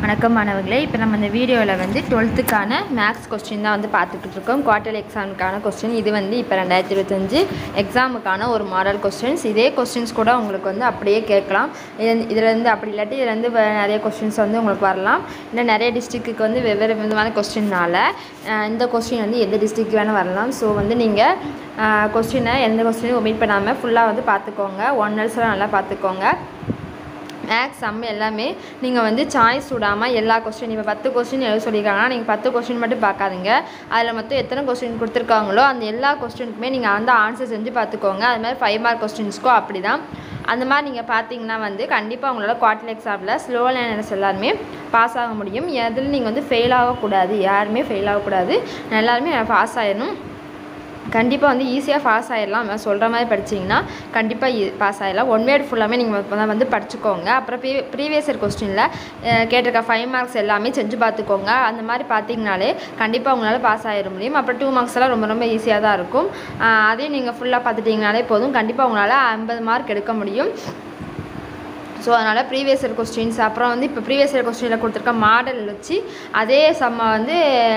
வணக்கம் மாணவர்களே, இப்போ நம்ம இந்த வீடியோவில் வந்து 12க்கான மேக்ஸ் கொஸ்டின் தான் வந்து பார்த்துக்கிட்டு இருக்கோம். குவார்ட்டர்லி எக்ஸாமுக்கான கொஸ்டின் இது வந்து இப்போ 2025 எக்ஸாமுக்கான ஒரு மாடல் கொஸ்டின்ஸ். இதே கொஸ்டின்ஸ் கூட உங்களுக்கு வந்து அப்படியே கேட்கலாம். இதுலேருந்து அப்படி இல்லாட்டி இதுலேருந்து நிறைய கொஸ்டின்ஸ் வந்து உங்களுக்கு வரலாம். இன்னும் நிறைய டிஸ்ட்ரிக்ட்டுக்கு வந்து வெவ்வேறு விதமான கொஸ்டின்னால இந்த கொஸ்டின் வந்து எந்த டிஸ்ட்ரிக்ட் வேணால் வரலாம். ஸோ வந்து நீங்கள் கொஸ்டினை எந்த கொஸ்டினையும் ஒமிட் பண்ணாமல் ஃபுல்லாக வந்து பார்த்துக்கோங்க. 1 ஹவர்ஸ்லாம் நல்லா பார்த்துக்கோங்க. மேக்ஸ் சம் எல்லாமே நீங்கள் வந்து சாய்ஸ் விடாமல் எல்லா கொஸ்டின் இப்போ 10 கொஸ்டின் எழுத சொல்லியிருக்காங்கன்னா நீங்கள் 10 கொஸ்டின் மட்டும் பார்க்காதீங்க. அதில் மொத்தம் எத்தனை கொஸ்டின் கொடுத்துருக்காங்களோ அந்த எல்லா கொஸ்டினுக்குமே நீங்கள் வந்து ஆன்சர் செஞ்சு பார்த்துக்கோங்க. அது மாதிரி 5 மார்க் கொஸ்டின்ஸ்க்கும் அப்படி தான். அந்த மாதிரி நீங்கள் பார்த்தீங்கன்னா வந்து கண்டிப்பாக உங்களோட குவார்ட்டர்லி எக்ஸாமில் ஸ்லோ லேர்னர்ஸ் எல்லாருமே பாஸ் ஆக முடியும். எதில் நீங்கள் வந்து ஃபெயில் ஆகக்கூடாது, யாருமே ஃபெயில் ஆகக்கூடாது, எல்லாருமே பாஸ் ஆகிடணும். கண்டிப்பாக வந்து ஈஸியாக பாஸ் ஆகிடலாம். சொல்கிற மாதிரி படிச்சிங்கன்னா கண்டிப்பாக பாஸ் ஆகிடலாம். 1 வேர்ட் ஃபுல்லாமே நீங்கள் வந்து படிச்சுக்கோங்க. அப்புறம் ப்ரீவியஸ் இயர் கொஸ்டினில் கேட்டிருக்க 5 மார்க்ஸ் எல்லாமே செஞ்சு பார்த்துக்கோங்க. அந்த மாதிரி பார்த்தீங்கனாலே கண்டிப்பாக உங்களால் பாஸ் ஆகிட முடியும். அப்புறம் 2 மார்க்ஸ் எல்லாம் ரொம்ப ரொம்ப ஈஸியாக தான் இருக்கும். அதையும் நீங்கள் ஃபுல்லாக பார்த்துட்டிங்கனாலே போதும். கண்டிப்பாக உங்களால் 50 மார்க் எடுக்க முடியும். ஸோ அதனால் ப்ரீவியஸ் இயர் கொஸ்டின்ஸ் அப்புறம் வந்து இப்போ ப்ரீவியஸ் இயர் கொஸ்டினில் கொடுத்துருக்க மாடல் வச்சு அதே சம்மை வந்து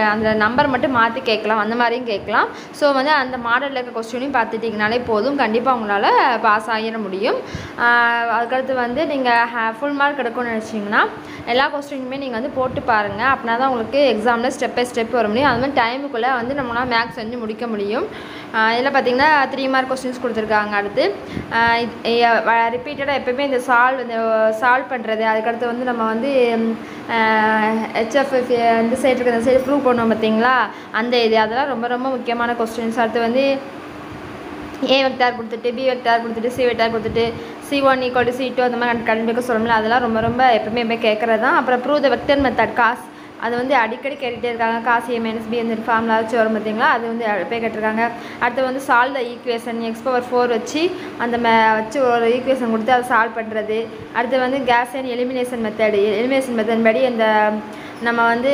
அந்த நம்பர் மட்டும் மாற்றி கேட்கலாம், அந்த மாதிரியும் கேட்கலாம். ஸோ வந்து அந்த மாடலில் இருக்க கொஸ்டினையும் பார்த்துட்டிங்கனாலே போதும். கண்டிப்பாக உங்களால் பாஸ் ஆகிட முடியும். அதுக்கடுத்து வந்து நீங்கள் ஃபுல் மார்க் எடுக்கணும்னு நினச்சிங்கன்னா எல்லா கொஸ்டினுமே நீங்கள் வந்து போட்டு பாருங்கள். அப்படின்னா தான் உங்களுக்கு எக்ஸாமில் ஸ்டெப் பை ஸ்டெப் வர முடியும். அது மாதிரி டைமுக்குள்ளே வந்து நம்மளால் மேக்ஸ் செஞ்சு முடிக்க முடியும். இதில் பார்த்திங்கன்னா 3 மார்க் கொஸ்டின்ஸ் கொடுத்துருக்காங்க. அடுத்து ரிப்பீட்டடாக எப்போயுமே இந்த சால்வ் பண்ணுறது, அதுக்கடுத்து வந்து நம்ம வந்து ஹெச்எஃப்எஃப் இந்த சைடு இருக்கிற சைடு ப்ரூவ் பண்ணுவோம் பார்த்தீங்களா, அந்த அதெல்லாம் ரொம்ப ரொம்ப முக்கியமான கொஸ்டின்ஸ். அடுத்து வந்து ஏ வெக்டார் கொடுத்துட்டு பி வெக்டார் கொடுத்துட்டு சி வெக்டார் கொடுத்துட்டு C1 = C2 அந்த மாதிரி கண்டிப்பாக சொல்லணும்ல, அதெல்லாம் ரொம்ப ரொம்ப எப்பவுமே கேட்குறது தான். அப்புறம் prove the vector method cos, அது வந்து அடிக்கடி கேட்டுகிட்டே இருக்காங்க. காஸ் A - B அந்த ஃபார்முலா வச்சு வரும் பார்த்தீங்களா, அது வந்து போய் கேட்டிருக்காங்க. அடுத்து வந்து சால்வ் த ஈக்குவேஷன் x⁴ வச்சு அந்த வச்சு ஒரு ஈக்குவேஷன் கொடுத்து அதை சால்வ் பண்ணுறது. அடுத்து வந்து கேஸியன் எலிமினேஷன் மெத்தட் படி அந்த நம்ம வந்து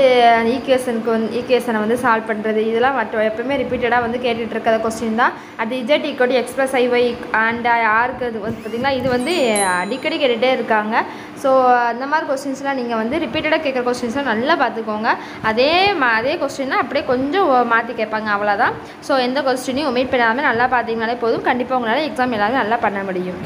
ஈக்குவேஷனை வந்து சால்வ் பண்ணுறது. இதெல்லாம் எப்பவுமே ரிப்பீட்டடாக வந்து கேட்டுகிட்டு இருக்கிற கொஸ்டின் தான். அது Z = X + Iy அண்ட் ஆருக்கு வந்து பார்த்திங்கன்னா இது வந்து அடிக்கடி கேட்டுகிட்டே இருக்காங்க. ஸோ அந்த மாதிரி கொஸ்டின்ஸ்லாம் நீங்கள் வந்து ரிப்பீட்டடாக கேட்குற கொஸ்டின்ஸ்லாம் நல்லா பார்த்துக்கோங்க. அதே கொஸ்டின்னா அப்படியே கொஞ்சம் மாற்றி கேட்பாங்க, அவ்வளோதான். ஸோ எந்த கொஸ்டினையும் ஒமிட் பண்ணாமல் நல்லா பார்த்தீங்கனாலே போதும். கண்டிப்பாக உங்களால் எக்ஸாம் எல்லாமே நல்லா பண்ண முடியும்.